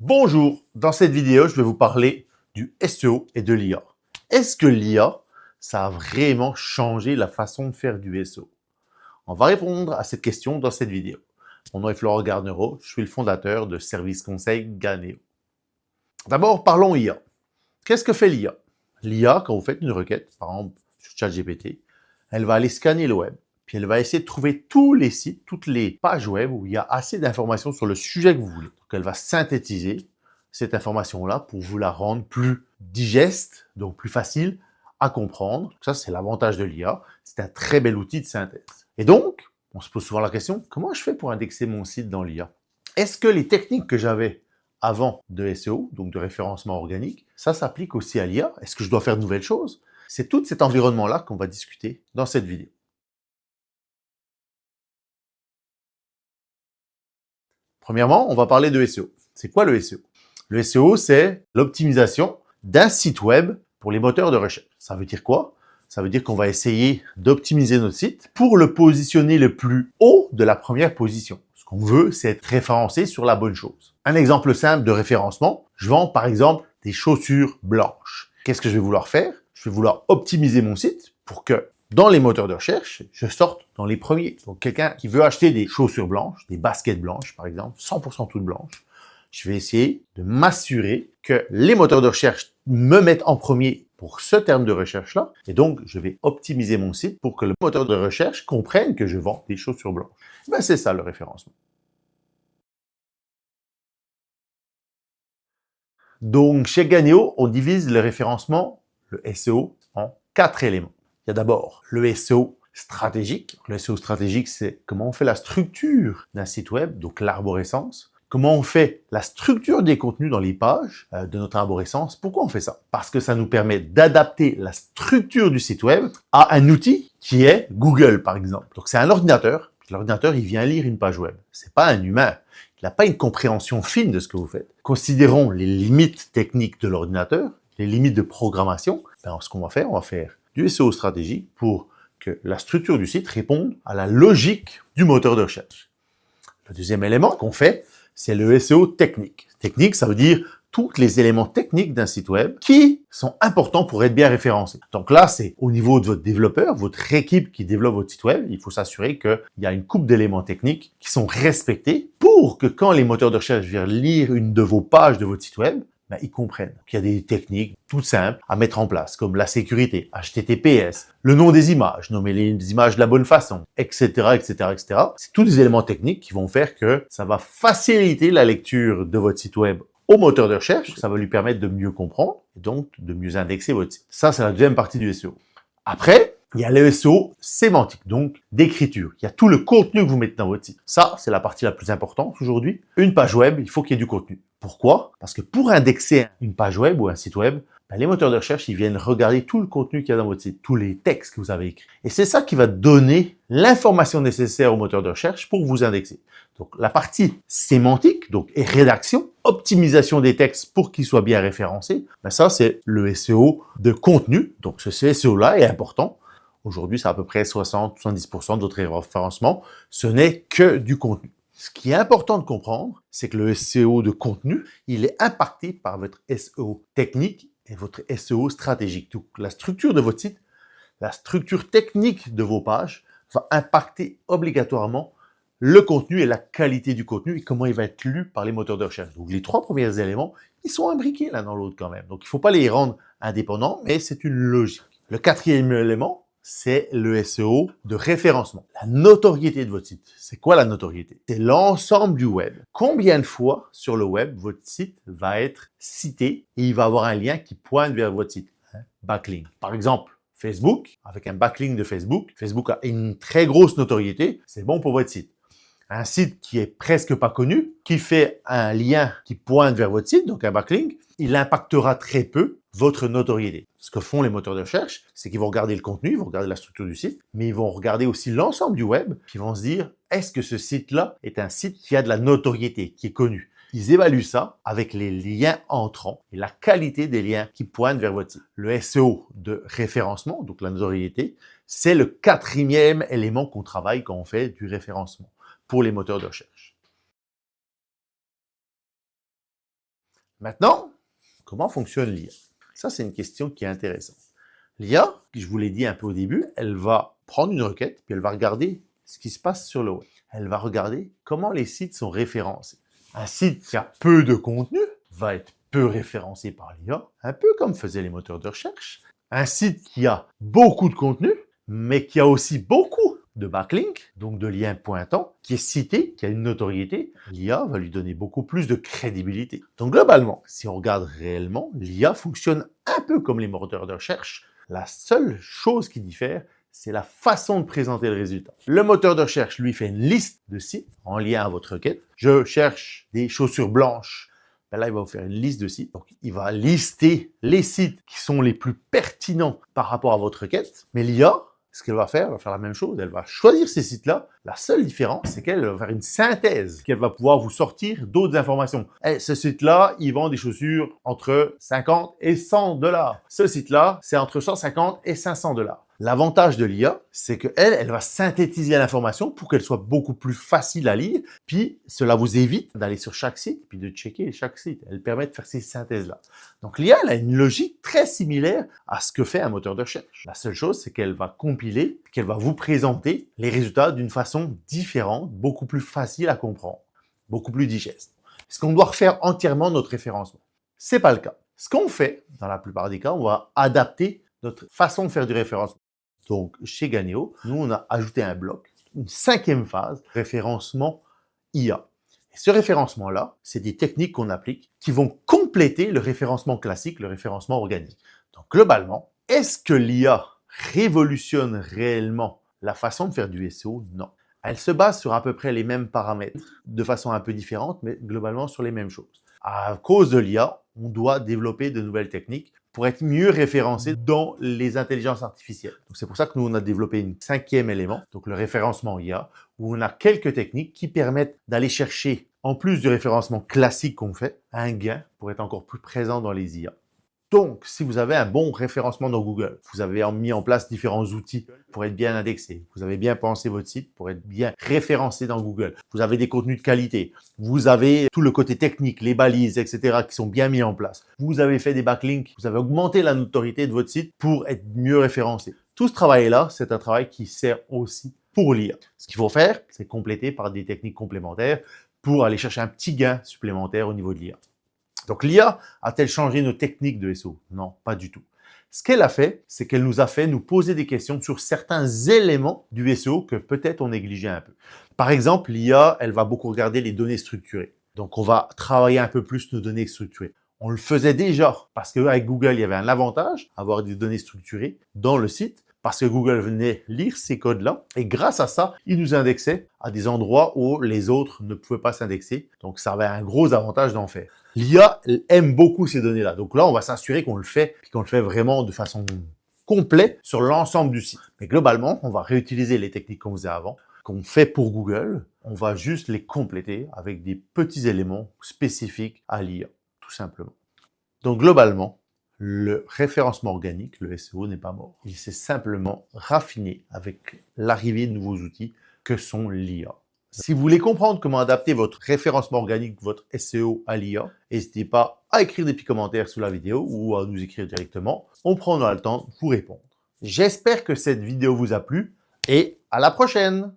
Bonjour, dans cette vidéo, je vais vous parler du SEO et de l'IA. Est-ce que l'IA, ça a vraiment changé la façon de faire du SEO? On va répondre à cette question dans cette vidéo. Mon nom est Florent Garnereau, je suis le fondateur de Service Conseil Ganeo. D'abord, parlons IA. Qu'est-ce que fait l'IA? L'IA, quand vous faites une requête, par exemple sur ChatGPT, elle va aller scanner le web, puis elle va essayer de trouver tous les sites, toutes les pages web où il y a assez d'informations sur le sujet que vous voulez. Donc elle va synthétiser cette information-là pour vous la rendre plus digeste, donc plus facile à comprendre. Ça, c'est l'avantage de l'IA. C'est un très bel outil de synthèse. Et donc, on se pose souvent la question, comment je fais pour indexer mon site dans l'IA? Est-ce que les techniques que j'avais avant de SEO, donc de référencement organique, ça s'applique aussi à l'IA? Est-ce que je dois faire de nouvelles choses? C'est tout cet environnement-là qu'on va discuter dans cette vidéo. Premièrement, on va parler de SEO. C'est quoi le SEO? Le SEO, c'est l'optimisation d'un site web pour les moteurs de recherche. Ça veut dire quoi? Ça veut dire qu'on va essayer d'optimiser notre site pour le positionner le plus haut de la première position. Ce qu'on veut, c'est être référencé sur la bonne chose. Un exemple simple de référencement, je vends par exemple des chaussures blanches. Qu'est-ce que je vais vouloir faire? Je vais vouloir optimiser mon site pour que dans les moteurs de recherche, je sorte dans les premiers. Donc, quelqu'un qui veut acheter des chaussures blanches, des baskets blanches, par exemple, 100% toutes blanches, je vais essayer de m'assurer que les moteurs de recherche me mettent en premier pour ce terme de recherche-là. Et donc, je vais optimiser mon site pour que le moteur de recherche comprenne que je vends des chaussures blanches. Ben, c'est ça le référencement. Donc, chez Ganeo, on divise le référencement, le SEO, en 4 éléments. Il y a d'abord le SEO stratégique. Le SEO stratégique, c'est comment on fait la structure d'un site web, donc l'arborescence. Comment on fait la structure des contenus dans les pages de notre arborescence. Pourquoi on fait ça? Parce que ça nous permet d'adapter la structure du site web à un outil qui est Google, par exemple. Donc, c'est un ordinateur. L'ordinateur, il vient lire une page web. C'est pas un humain. Il n'a pas une compréhension fine de ce que vous faites. Considérons les limites techniques de l'ordinateur, les limites de programmation. Ben, ce qu'on va faire, on va faire du SEO stratégique pour que la structure du site réponde à la logique du moteur de recherche. Le deuxième élément qu'on fait, c'est le SEO technique. Technique, ça veut dire tous les éléments techniques d'un site web qui sont importants pour être bien référencés. Donc là, c'est au niveau de votre développeur, votre équipe qui développe votre site web, il faut s'assurer qu'il y a une couple d'éléments techniques qui sont respectés pour que quand les moteurs de recherche viennent lire une de vos pages de votre site web, ben, ils comprennent qu'il y a des techniques toutes simples à mettre en place, comme la sécurité, HTTPS, le nom des images, nommer les images de la bonne façon, etc., etc., etc. C'est tous des éléments techniques qui vont faire que ça va faciliter la lecture de votre site web au moteur de recherche. Ça va lui permettre de mieux comprendre et donc de mieux indexer votre site. Ça, c'est la deuxième partie du SEO. Après, il y a le SEO sémantique, donc d'écriture. Il y a tout le contenu que vous mettez dans votre site. Ça, c'est la partie la plus importante aujourd'hui. Une page web, il faut qu'il y ait du contenu. Pourquoi? Parce que pour indexer une page web ou un site web, ben, les moteurs de recherche, ils viennent regarder tout le contenu qu'il y a dans votre site, tous les textes que vous avez écrits. Et c'est ça qui va donner l'information nécessaire au moteur de recherche pour vous indexer. Donc, la partie sémantique, donc, et rédaction, optimisation des textes pour qu'ils soient bien référencés, ben ça, c'est le SEO de contenu. Donc, ce SEO-là est important. Aujourd'hui, c'est à peu près 60-70% de votre référencement. Ce n'est que du contenu. Ce qui est important de comprendre, c'est que le SEO de contenu, il est impacté par votre SEO technique et votre SEO stratégique. Donc, la structure de votre site, la structure technique de vos pages va impacter obligatoirement le contenu et la qualité du contenu et comment il va être lu par les moteurs de recherche. Donc, les trois premiers éléments, ils sont imbriqués l'un dans l'autre quand même. Donc, il ne faut pas les rendre indépendants, mais c'est une logique. Le quatrième élément, c'est le SEO de référencement. La notoriété de votre site. C'est quoi la notoriété? C'est l'ensemble du web. Combien de fois sur le web votre site va être cité et il va avoir un lien qui pointe vers votre site? Backlink. Par exemple, Facebook, avec un backlink de Facebook, Facebook a une très grosse notoriété, c'est bon pour votre site. Un site qui est presque pas connu, qui fait un lien qui pointe vers votre site, donc un backlink, il impactera très peu votre notoriété. Ce que font les moteurs de recherche, c'est qu'ils vont regarder le contenu, ils vont regarder la structure du site, mais ils vont regarder aussi l'ensemble du web, puis ils vont se dire, est-ce que ce site-là est un site qui a de la notoriété, qui est connu? Ils évaluent ça avec les liens entrants et la qualité des liens qui pointent vers votre site. Le SEO de référencement, donc la notoriété, c'est le quatrième élément qu'on travaille quand on fait du référencement pour les moteurs de recherche. Maintenant, comment fonctionne l'IA? Ça, c'est une question qui est intéressante. L'IA, je vous l'ai dit un peu au début, elle va prendre une requête, puis elle va regarder ce qui se passe sur le web. Elle va regarder comment les sites sont référencés. Un site qui a peu de contenu va être peu référencé par l'IA, un peu comme faisaient les moteurs de recherche. Un site qui a beaucoup de contenu, mais qui a aussi beaucoup de backlinks, donc de liens pointants, qui est cité, qui a une notoriété, l'IA va lui donner beaucoup plus de crédibilité. Donc globalement, si on regarde réellement, l'IA fonctionne un peu comme les moteurs de recherche. La seule chose qui diffère, c'est la façon de présenter le résultat. Le moteur de recherche, lui, fait une liste de sites en lien à votre requête. Je cherche des chaussures blanches. Ben là, il va vous faire une liste de sites. Donc, il va lister les sites qui sont les plus pertinents par rapport à votre requête. Mais l'IA, ce qu'elle va faire, elle va faire la même chose. Elle va choisir ces sites-là. La seule différence, c'est qu'elle va faire une synthèse, qu'elle va pouvoir vous sortir d'autres informations. Ce site-là, il vend des chaussures entre 50 et 100 $. Ce site-là, c'est entre 150 et 500 $. L'avantage de l'IA, c'est qu'elle va synthétiser l'information pour qu'elle soit beaucoup plus facile à lire, puis cela vous évite d'aller sur chaque site, puis de checker chaque site. Elle permet de faire ces synthèses-là. Donc l'IA, elle a une logique très similaire à ce que fait un moteur de recherche. La seule chose, c'est qu'elle va compiler, qu'elle va vous présenter les résultats d'une façon différente, beaucoup plus facile à comprendre, beaucoup plus digeste. Est-ce qu'on doit refaire entièrement notre référencement? C'est pas le cas. Ce qu'on fait, dans la plupart des cas, on va adapter notre façon de faire du référencement. Donc, chez Ganeo, nous, on a ajouté un bloc, une 5e phase, référencement IA. Et ce référencement-là, c'est des techniques qu'on applique qui vont compléter le référencement classique, le référencement organique. Donc, globalement, est-ce que l'IA révolutionne réellement la façon de faire du SEO? Non. Elle se base sur à peu près les mêmes paramètres, de façon un peu différente, mais globalement sur les mêmes choses. À cause de l'IA, on doit développer de nouvelles techniques pour être mieux référencé dans les intelligences artificielles. Donc c'est pour ça que nous, on a développé une 5e élément, donc le référencement IA, où on a quelques techniques qui permettent d'aller chercher, en plus du référencement classique qu'on fait, un gain pour être encore plus présent dans les IA. Donc, si vous avez un bon référencement dans Google, vous avez mis en place différents outils pour être bien indexé, vous avez bien pensé votre site pour être bien référencé dans Google, vous avez des contenus de qualité, vous avez tout le côté technique, les balises, etc. qui sont bien mis en place, vous avez fait des backlinks, vous avez augmenté la notoriété de votre site pour être mieux référencé. Tout ce travail-là, c'est un travail qui sert aussi pour l'IA. Ce qu'il faut faire, c'est compléter par des techniques complémentaires pour aller chercher un petit gain supplémentaire au niveau de l'IA. Donc l'IA a-t-elle changé nos techniques de SEO? Non, pas du tout. Ce qu'elle a fait, c'est qu'elle nous a fait nous poser des questions sur certains éléments du SEO que peut-être on négligeait un peu. Par exemple, l'IA, elle va beaucoup regarder les données structurées. Donc on va travailler un peu plus nos données structurées. On le faisait déjà parce qu'avec Google, il y avait un avantage, avoir des données structurées dans le site, parce que Google venait lire ces codes-là, et grâce à ça, il nous indexait à des endroits où les autres ne pouvaient pas s'indexer. Donc, ça avait un gros avantage d'en faire. L'IA, elle aime beaucoup ces données-là. Donc là, on va s'assurer qu'on le fait, puis qu'on le fait vraiment de façon complète sur l'ensemble du site. Mais globalement, on va réutiliser les techniques qu'on faisait avant, qu'on fait pour Google. On va juste les compléter avec des petits éléments spécifiques à l'IA, tout simplement. Donc, globalement, le référencement organique, le SEO, n'est pas mort. Il s'est simplement raffiné avec l'arrivée de nouveaux outils que sont l'IA. Si vous voulez comprendre comment adapter votre référencement organique, votre SEO à l'IA, n'hésitez pas à écrire des petits commentaires sous la vidéo ou à nous écrire directement. On prendra le temps de vous répondre. J'espère que cette vidéo vous a plu et à la prochaine!